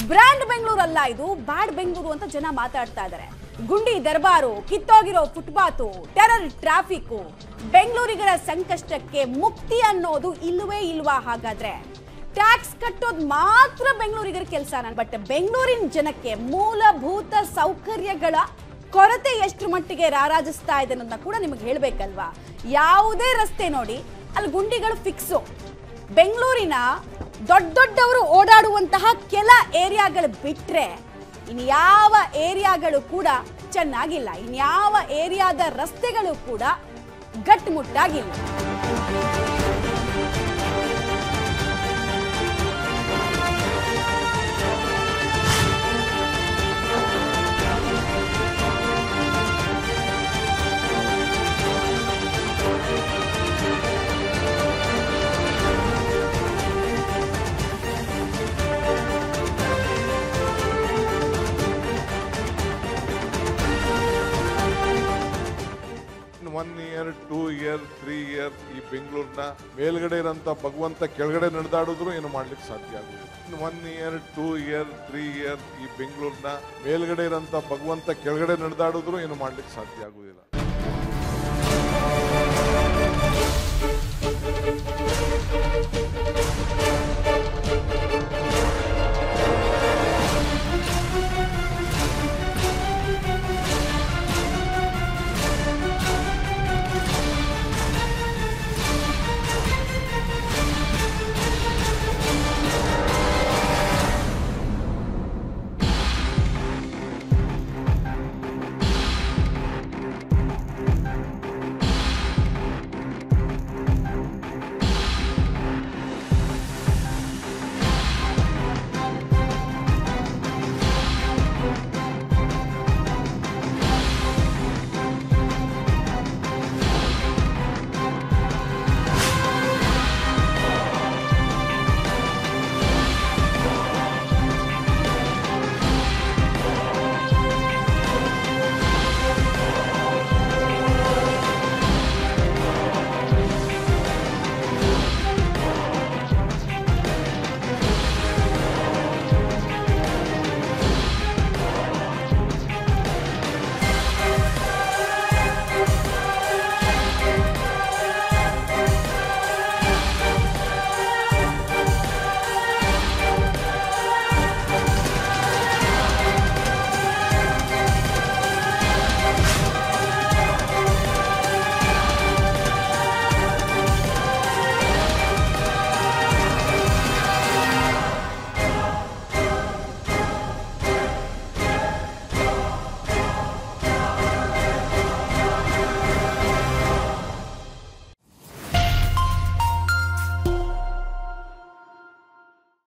Brand Bengaluru ಅಲ್ಲ, ಇದು ಬ್ಯಾಡ್ ಬೆಂಗಳೂರು ಅಂತ ಜನ ಮಾತಾಡ್ತಾ ಇದ್ದಾರೆ. ಗುಂಡಿ ದರ್ಬಾರು, ಕಿತ್ತೋಗಿರೋ ಫುಟ್ಪಾತು, ಟೆರರ್ ಟ್ರಾಫಿಕ್, ಬೆಂಗಳೂರಿಗರ ಸಂಕಷ್ಟಕ್ಕೆ ಮುಕ್ತಿ ಅನ್ನೋದು ಇಲ್ಲವೇ ಇಲ್ವಾ? ಹಾಗಾದ್ರೆ ಟ್ಯಾಕ್ಸ್ ಕಟ್ಟೋದು ಮಾತ್ರ ಬೆಂಗಳೂರಿಗರ ಕೆಲಸನ? ಬಟ್ ಬೆಂಗಳೂರಿನ ಜನಕ್ಕೆ ಮೂಲಭೂತ ಸೌಕರ್ಯಗಳ ಕೊರತೆ ಎಷ್ಟು ಮಟ್ಟಿಗೆ ರಾರಾಜಿಸ್ತಾ ಇದೆ ಅನ್ನೋದನ್ನ ಕೂಡ ನಿಮಗೆ ಹೇಳಬೇಕಲ್ವಾ? ಯಾವುದೇ ರಸ್ತೆ ನೋಡಿ ಅಲ್ಲಿ ಗುಂಡಿಗಳು ಫಿಕ್ಸು. ಬೆಂಗಳೂರಿನ ದೊಡ್ಡವರು ಓಡಾಡುವಂತಹ ಕೆಲ ಏರಿಯಾಗಳು ಬಿಟ್ರೆ ಇನ್ಯಾವ ಏರಿಯಾಗಳು ಕೂಡ ಚೆನ್ನಾಗಿಲ್ಲ. ಇನ್ಯಾವ ಏರಿಯಾದ ರಸ್ತೆಗಳು ಕೂಡ ಗಟ್ಟುಮುಟ್ಟಾಗಿಲ್ಲ. ಒನ್ ಇಯರ್ 2 ಇಯರ್ 3 ಇಯರ್ ಈ ಬೆಂಗಳೂರಿನ ಮೇಲ್ಗಡೆ ಇರೋಂಥ ಭಗವಂತ ಕೆಳಗಡೆ ನಡೆದಾಡಿದ್ರು ಏನು ಮಾಡ್ಲಿಕ್ಕೆ ಸಾಧ್ಯ ಆಗುದಿಲ್ಲ. 1 ಇಯರ್ 2 ಇಯರ್ 3 ಇಯರ್ ಈ ಬೆಂಗಳೂರಿನ ಮೇಲ್ಗಡೆ ಇರೋಂಥ ಭಗವಂತ ಕೆಳಗಡೆ ನಡೆದಾಡಿದ್ರು ಏನು ಮಾಡ್ಲಿಕ್ಕೆ ಸಾಧ್ಯ ಆಗುದಿಲ್ಲ.